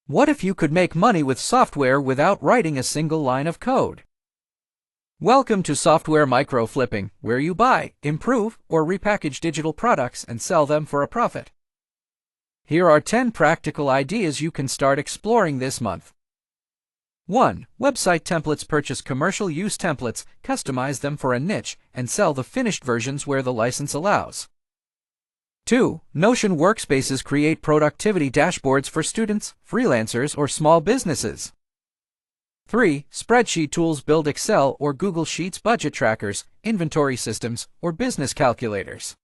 What if you could make money with software without writing a single line of code? Welcome to Software Micro Flipping, where you buy, improve, or repackage digital products and sell them for a profit. Here are 10 practical ideas you can start exploring this month. 1. Website templates. Purchase commercial use templates, customize them for a niche, and sell the finished versions where the license allows. 2. Notion workspaces. Create productivity dashboards for students, freelancers, or small businesses. 3. Spreadsheet tools. Build Excel or Google Sheets budget trackers, inventory systems, or business calculators.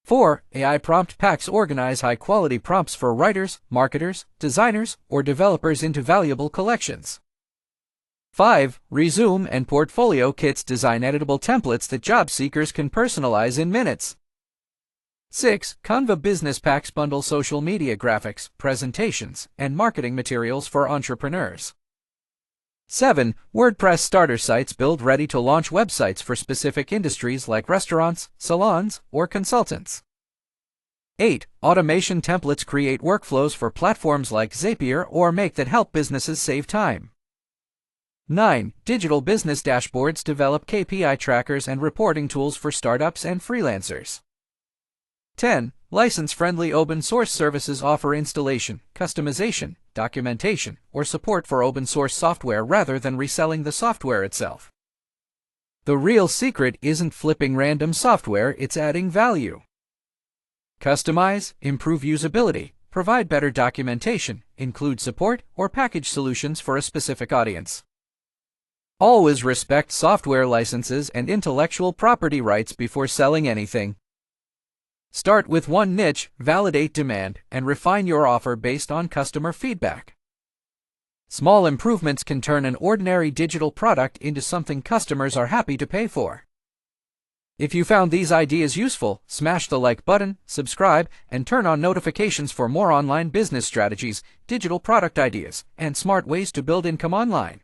4. AI prompt packs. Organize high-quality prompts for writers, marketers, designers, or developers into valuable collections. 5. Resume and portfolio kits. Design editable templates that job seekers can personalize in minutes. 6. Canva Business Packs. Bundle social media graphics, presentations, and marketing materials for entrepreneurs. 7. WordPress starter sites. Build ready-to-launch websites for specific industries like restaurants, salons, or consultants. 8. Automation templates. Create workflows for platforms like Zapier or Make that help businesses save time. 9. Digital business dashboards. Develop KPI trackers and reporting tools for startups and freelancers. 10. License-friendly open-source services. Offer installation, customization, documentation, or support for open-source software rather than reselling the software itself. The real secret isn't flipping random software, it's adding value. Customize, improve usability, provide better documentation, include support, or package solutions for a specific audience. Always respect software licenses and intellectual property rights before selling anything. Start with one niche, validate demand, and refine your offer based on customer feedback. Small improvements can turn an ordinary digital product into something customers are happy to pay for. If you found these ideas useful, smash the like button, subscribe, and turn on notifications for more online business strategies, digital product ideas, and smart ways to build income online.